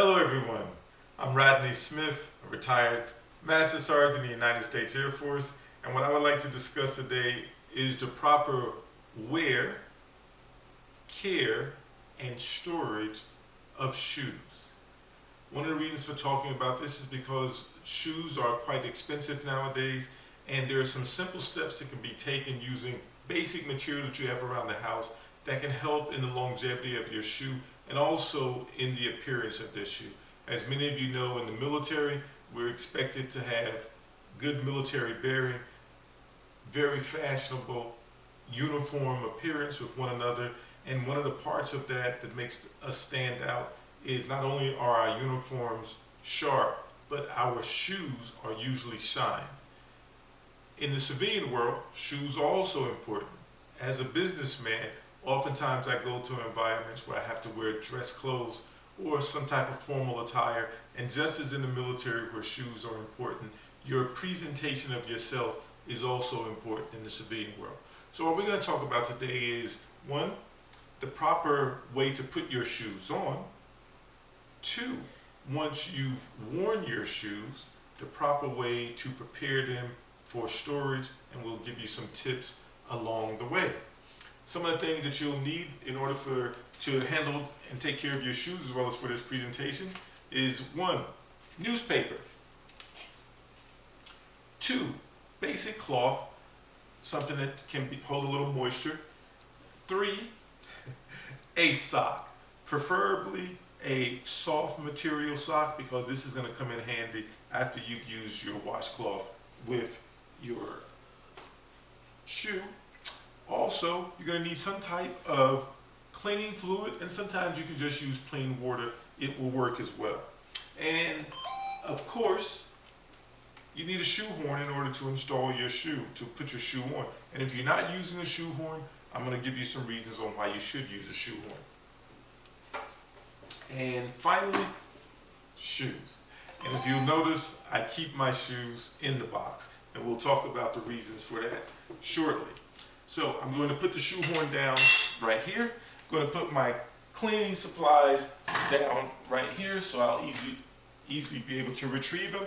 Hello everyone, I'm Rodney Smith, a retired Master Sergeant in the United States Air Force, and what I would like to discuss today is the proper wear, care, and storage of shoes. One of the reasons for talking about this is because shoes are quite expensive nowadays, and there are some simple steps that can be taken using basic material that you have around the house that can help in the longevity of your shoe and also in the appearance of this shoe. As many of you know, in the military, we're expected to have good military bearing, very fashionable uniform appearance with one another, and one of the parts of that makes us stand out is not only are our uniforms sharp, but our shoes are usually shined. In the civilian world, shoes are also important. As a businessman, oftentimes I go to environments where I have to wear dress clothes or some type of formal attire, and just as in the military where shoes are important, your presentation of yourself is also important in the civilian world. So what we're going to talk about today is, one, the proper way to put your shoes on. Two, once you've worn your shoes, the proper way to prepare them for storage, and we'll give you some tips along the way. Some of the things that you'll need in order to handle and take care of your shoes as well as for this presentation is, one, newspaper. Two, basic cloth, something that can hold a little moisture. Three, a sock, preferably a soft material sock, because this is going to come in handy after you've used your washcloth with your shoe. Also, you're going to need some type of cleaning fluid, and sometimes you can just use plain water. It will work as well. And of course, you need a shoe horn in order to install your shoe, to put your shoe on. And if you're not using a shoe horn, I'm going to give you some reasons on why you should use a shoe horn. And finally, shoes. And if you'll notice, I keep my shoes in the box, and we'll talk about the reasons for that shortly. So I'm going to put the shoe horn down right here. I'm going to put my cleaning supplies down right here so I'll easily be able to retrieve them.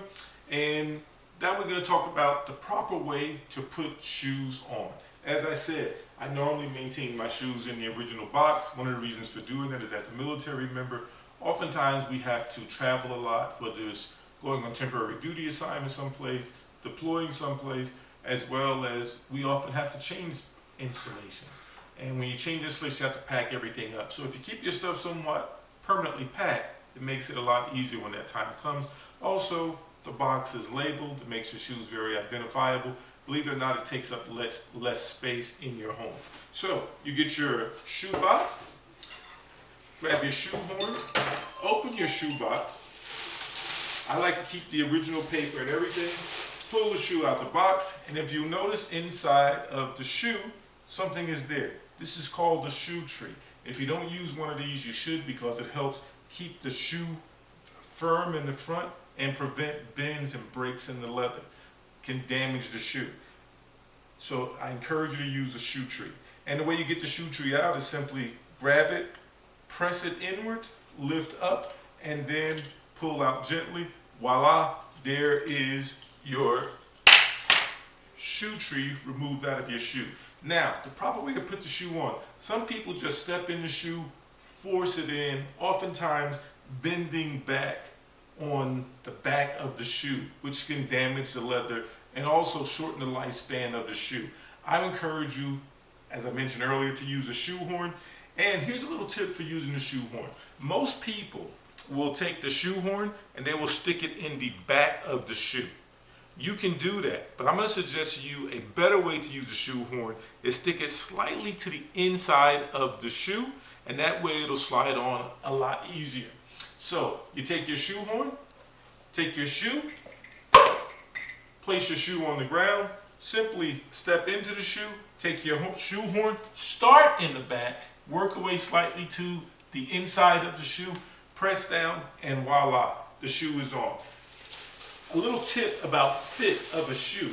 And now we're going to talk about the proper way to put shoes on. As I said, I normally maintain my shoes in the original box. One of the reasons for doing that is, as a military member, oftentimes we have to travel a lot, whether it's going on temporary duty assignment someplace, deploying someplace, as well as we often have to change installations. And when you change installations, you have to pack everything up. So if you keep your stuff somewhat permanently packed, it makes it a lot easier when that time comes. Also, the box is labeled. It makes your shoes very identifiable. Believe it or not, it takes up less space in your home. So you get your shoe box, grab your shoe horn, open your shoe box. I like to keep the original paper and everything. Pull the shoe out the box, and if you notice inside of the shoe, something is there. This is called the shoe tree. If you don't use one of these, you should, because it helps keep the shoe firm in the front and prevent bends and breaks in the leather. Can damage the shoe. So I encourage you to use a shoe tree. And the way you get the shoe tree out is simply grab it, press it inward, lift up, and then pull out gently. Voila, there is your shoe tree removed out of your shoe. Now, the proper way to put the shoe on. Some people just step in the shoe, force it in, oftentimes bending back on the back of the shoe, which can damage the leather and also shorten the lifespan of the shoe. I encourage you, as I mentioned earlier, to use a shoe horn. And here's a little tip for using the shoe horn. Most people will take the shoe horn and they will stick it in the back of the shoe. You can do that, but I'm going to suggest to you a better way to use the shoe horn is stick it slightly to the inside of the shoe, and that way it'll slide on a lot easier. So you take your shoe horn, take your shoe, place your shoe on the ground, simply step into the shoe, take your shoe horn, start in the back, work away slightly to the inside of the shoe, press down, and voila, the shoe is on. A little tip about fit of a shoe.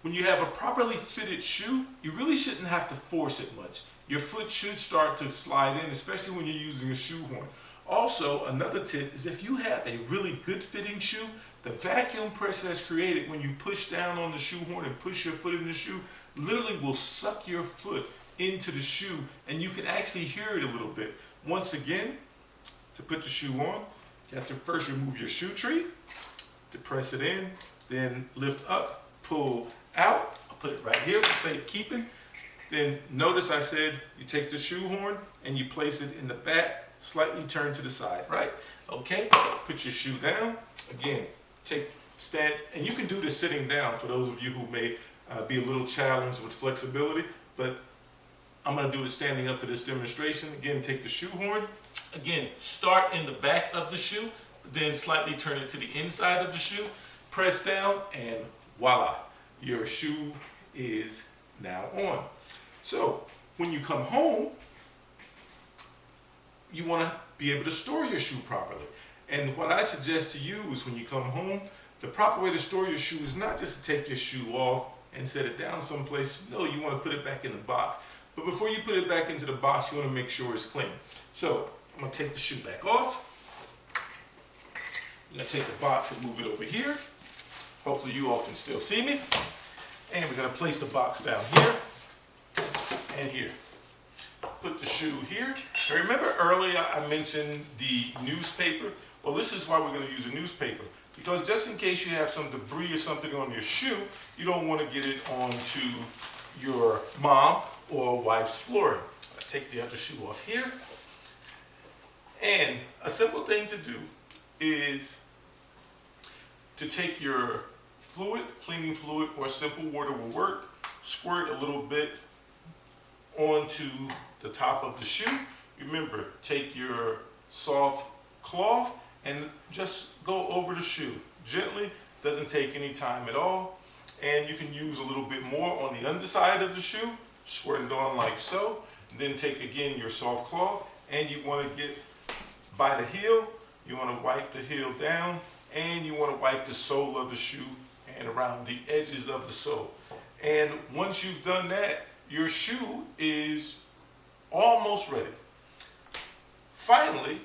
When you have a properly fitted shoe, you really shouldn't have to force it much. Your foot should start to slide in, especially when you're using a shoe horn. Also, another tip is if you have a really good fitting shoe, the vacuum pressure that's created when you push down on the shoe horn and push your foot in the shoe literally will suck your foot into the shoe, and you can actually hear it a little bit. Once again, to put the shoe on, you have to first remove your shoe tree, to press it in, then lift up, pull out. I'll put it right here for safekeeping. Then notice I said you take the shoe horn and you place it in the back, slightly turn to the side, right? Okay, put your shoe down. Again, stand, and you can do this sitting down for those of you who may be a little challenged with flexibility, but I'm gonna do it standing up for this demonstration. Again, take the shoe horn. Again, start in the back of the shoe, then slightly turn it to the inside of the shoe, press down, and voila, your shoe is now on. So when you come home, you want to be able to store your shoe properly. And what I suggest to you is when you come home, the proper way to store your shoe is not just to take your shoe off and set it down someplace. No, you want to put it back in the box. But before you put it back into the box, you want to make sure it's clean. So I'm going to take the shoe back off. I'm going to take the box and move it over here. Hopefully you all can still see me. And we're going to place the box down here and here. Put the shoe here. And remember earlier I mentioned the newspaper? Well, this is why we're going to use a newspaper. Because just in case you have some debris or something on your shoe, you don't want to get it onto your mom or wife's flooring. I take the other shoe off here. And a simple thing to do is to take your fluid, cleaning fluid or simple water will work, squirt a little bit onto the top of the shoe. Remember, take your soft cloth and just go over the shoe gently. Doesn't take any time at all. And you can use a little bit more on the underside of the shoe. Squirt it on like so. Then take again your soft cloth, and you want to get by the heel. You want to wipe the heel down, and you want to wipe the sole of the shoe and around the edges of the sole. And once you've done that, your shoe is almost ready. Finally,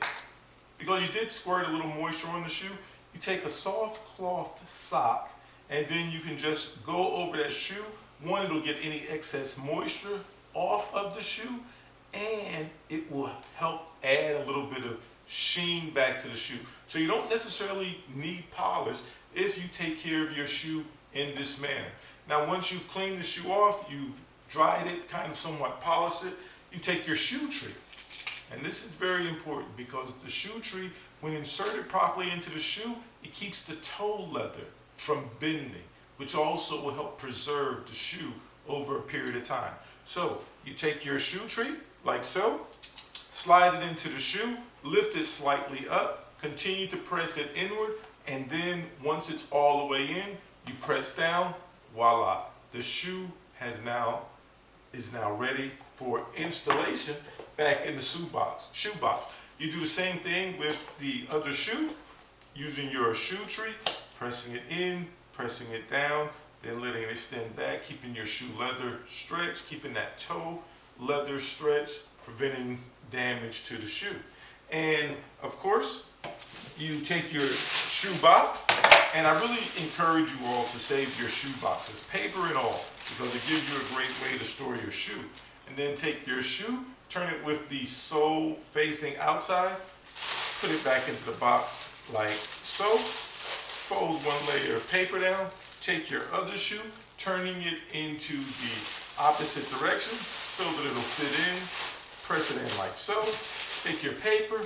because you did squirt a little moisture on the shoe, you take a soft cloth sock, and then you can just go over that shoe. One, it'll get any excess moisture off of the shoe, and it will help add a little bit of sheen back to the shoe. So you don't necessarily need polish if you take care of your shoe in this manner. Now, once you've cleaned the shoe off, you've dried it, kind of somewhat polished it, you take your shoe tree. And this is very important because the shoe tree, when inserted properly into the shoe, it keeps the toe leather from bending, which also will help preserve the shoe over a period of time. So you take your shoe tree like so, slide it into the shoe, lift it slightly up, continue to press it inward, and then once it's all the way in, you press down, voila. The shoe is now ready for installation back in the shoe box. You do the same thing with the other shoe, using your shoe tree, pressing it in, pressing it down, then letting it extend back, keeping your shoe leather stretched, keeping that toe leather stretched, preventing damage to the shoe. And of course, you take your shoe box, and I really encourage you all to save your shoe boxes, paper and all, because it gives you a great way to store your shoe. And then take your shoe, turn it with the sole facing outside, put it back into the box like so, fold one layer of paper down, take your other shoe, turning it into the opposite direction so that it'll fit in, press it in like so, take your paper,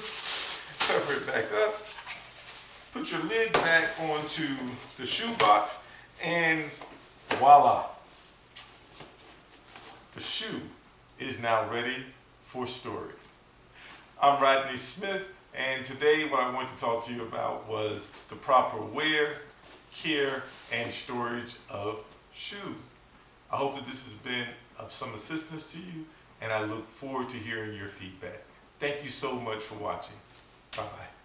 cover it back up, put your lid back onto the shoe box, and voila, the shoe is now ready for storage. I'm Rodney Smith, and today what I wanted to talk to you about was the proper wear, care, and storage of shoes. I hope that this has been of some assistance to you, and I look forward to hearing your feedback. Thank you so much for watching. Bye-bye.